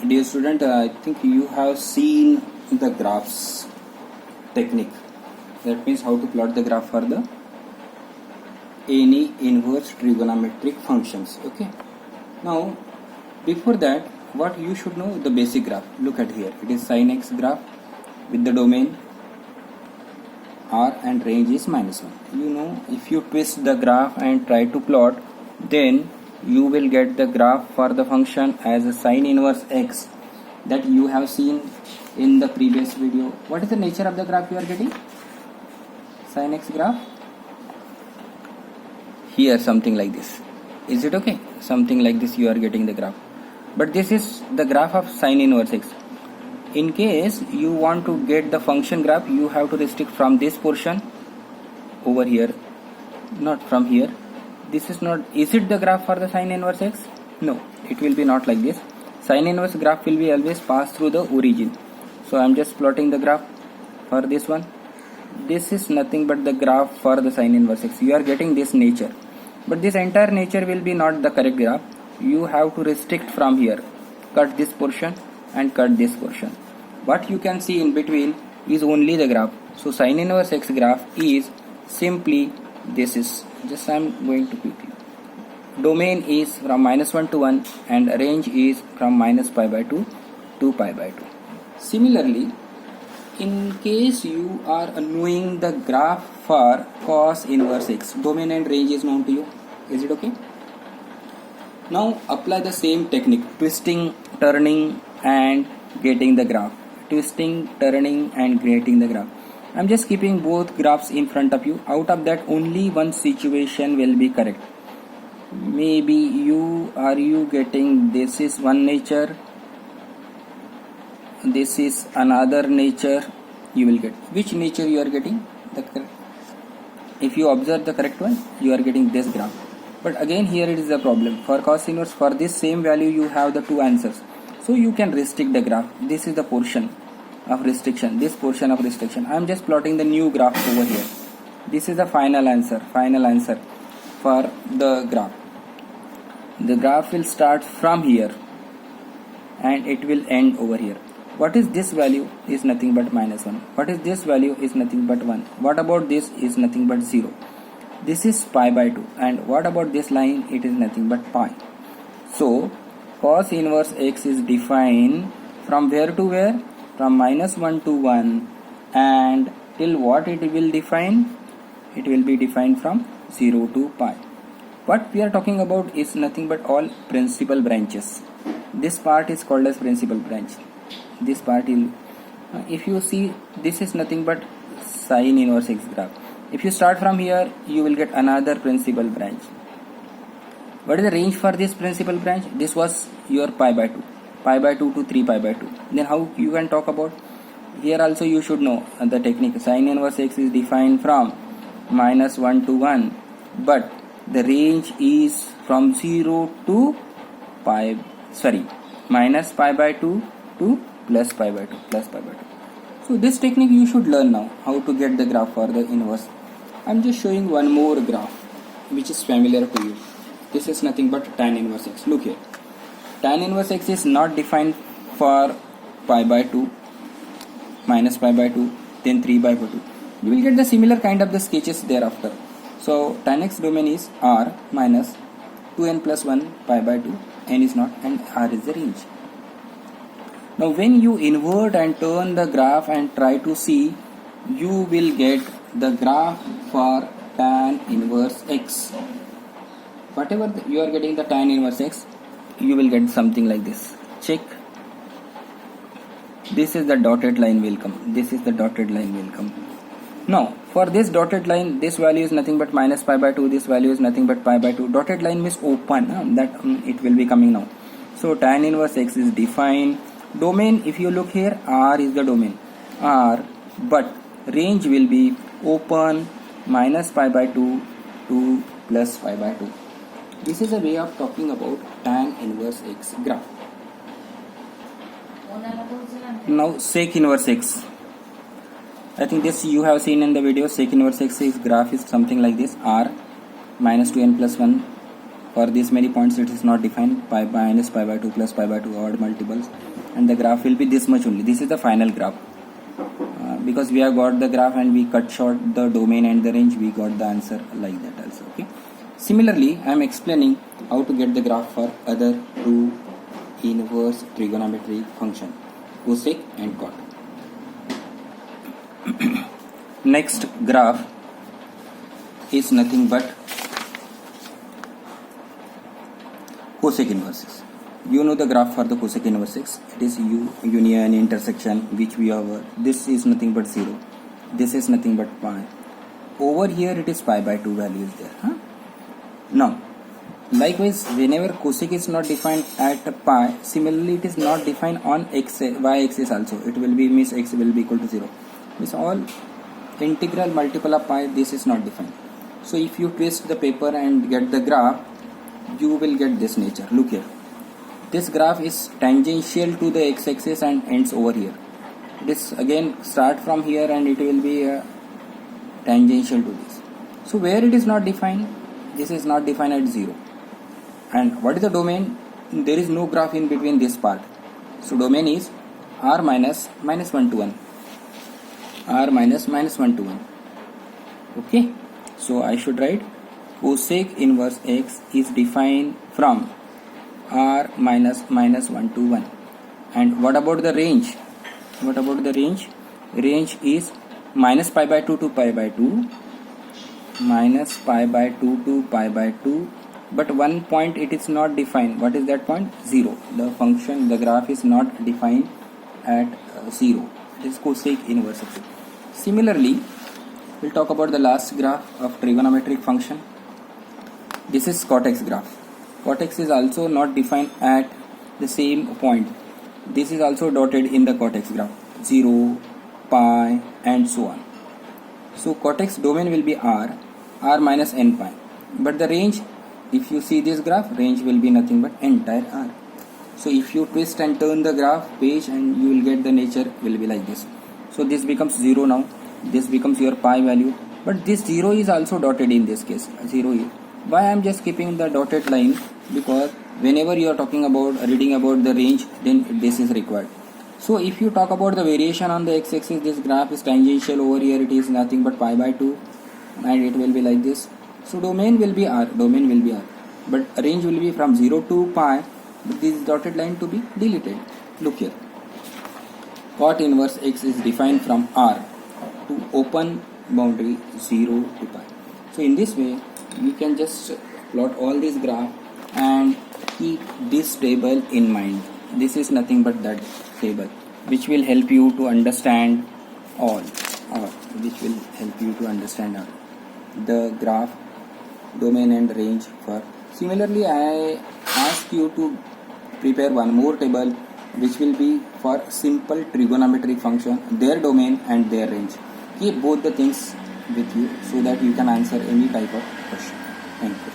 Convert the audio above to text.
Dear student, I think you have seen the graphs technique. That means how to plot the graph for the any inverse trigonometric functions. Okay. Now, before that, what you should know the basic graph. Look at here. It is sin x graph with the domain r and range is -1. You know, if you twist the graph and try to plot, then you will get the graph for the function as a sin inverse x that you have seen in the previous video. What is the nature of the graph you are getting? Sin x graph. Here something like this. Is it okay? Something like this you are getting the graph. But this is the graph of sin inverse x. In case you want to get the function graph, you have to restrict from this portion over here, not from here. This is not. Is it the graph for the sin inverse x? No, it will be not like this. Sin inverse graph will be always pass through the origin. So I am just plotting the graph for this one. This is nothing but the graph for the sin inverse x. You are getting this nature, but this entire nature will be not the correct graph. You have to restrict from here, cut this portion and cut this portion. What you can see in between is only the graph. So sin inverse x graph is simply this is just I am going to quickly. Domain is from -1 to 1 and range is from -π/2 to π/2. Similarly, in case you are knowing the graph for cos inverse x, domain and range is known to you. Is it okay? Now apply the same technique, twisting, turning and getting the graph. Twisting, turning and getting the graph. I am just keeping both graphs in front of you. Out of that, only one situation will be correct. Maybe you getting this is one nature, this is another nature. You will get which nature you are getting the correct. If you observe the correct one, you are getting this graph. But again here it is the problem. For cos inverse, for this same value you have the two answers. So you can restrict the graph. This is the portion of restriction. This portion of restriction. I am just plotting the new graph over here. This is the final answer for the graph. The graph will start from here and it will end over here. What is this value? Is nothing but -1. What is this value? Is nothing but 1. What about this? Is nothing but 0. This is π/2. And what about this line? It is nothing but pi. So cos inverse x is defined from where to where? From -1 to 1, and till what it will define? It will be defined from 0 to pi. What we are talking about is nothing but all principal branches. This part is called as principal branch. This part will, if you see, this is nothing but sin inverse x graph. If you start from here, you will get another principal branch. What is the range for this principal branch? This was your π/2. π/2 to 3π/2. Then how you can talk about? Here also you should know the technique. Sin inverse x is defined from -1 to 1, but the range is from 0 to -π/2 to +π/2. So this technique you should learn now, how to get the graph for the inverse. I am just showing one more graph which is familiar to you. This is nothing but tan inverse x. Look here. Tan inverse x is not defined for π/2, -π/2, then 3/2. You will get the similar kind of the sketches thereafter. So tan x domain is r minus 2n plus 1 π/2, n is not, and r is the range. Now when you invert and turn the graph and try to see, you will get the graph for tan inverse x. Whatever you are getting the tan inverse x, you will get something like this. Check. This is the dotted line will come. This is the dotted line will come. Now for this dotted line, this value is nothing but -π/2. This value is nothing but π/2. Dotted line means open. That it will be coming now. So tan inverse x is defined. Domain, if you look here, r is the domain. R, but range will be open -π/2 to +π/2. This is a way of talking about tan inverse x graph. Now sec inverse x. I think this you have seen in the video. Sec inverse x is graph is something like this. R -2n plus 1 For this many points it is not defined, pi minus pi by 2 plus pi by 2 odd multiples, and the graph will be this much only. This is the final graph. Because we have got the graph and we cut short the domain and the range, we got the answer like that also. Okay. Similarly, I am explaining how to get the graph for other two inverse trigonometric function, cosec and cot. Next graph is nothing but cosec inverses. You know the graph for the cosec inverses. It is union, intersection, which we have. This is nothing but 0. This is nothing but pi. Over here it is pi by 2 value is there. Now, likewise, whenever cosec is not defined at pi, similarly it is not defined on y axis also. It will be means x will be equal to 0. Means all integral multiple of pi, this is not defined. So if you twist the paper and get the graph, you will get this nature. Look here. This graph is tangential to the x-axis and ends over here. It is again start from here and it will be tangential to this. So where it is not defined, this is not defined at 0. And what is the domain? There is no graph in between this part. So domain is r minus 1 to 1. R minus 1 to 1. Okay. So I should write cosec inverse x is defined from r minus 1 to 1. And what about the range? What about the range? Range is minus pi by 2 to pi by 2, minus pi by 2 to pi by 2, but one point it is not defined. What is that point? 0. The function, the graph is not defined at 0. It is cosec inverse x. Similarly, we'll talk about the last graph of trigonometric function. This is cot x graph. Cot x is also not defined at the same point. This is also dotted in the cot x graph. 0, pi and so on. So cot x domain will be r minus n pi. But the range, if you see this graph, range will be nothing but entire r. So if you twist and turn the graph page and you will get the nature will be like this. So this becomes 0 now. This becomes your pi value. But this 0 is also dotted in this case. 0 here. Why I am just keeping the dotted line? Because whenever you are talking about reading about the range, then this is required. So if you talk about the variation on the x-axis, this graph is tangential. Over here it is nothing but pi by 2 and it will be like this. So domain will be r, but range will be from 0 to pi, but this dotted line to be deleted. Look here. Cot inverse x is defined from r to open boundary 0 to pi. So in this way we can just plot all this graph and keep this table in mind. This is nothing but that table which will help you to understand the graph, domain and range for. Similarly, I ask you to prepare one more table which will be for simple trigonometric function, their domain and their range. Keep both the things with you so that you can answer any type of question. Thank you.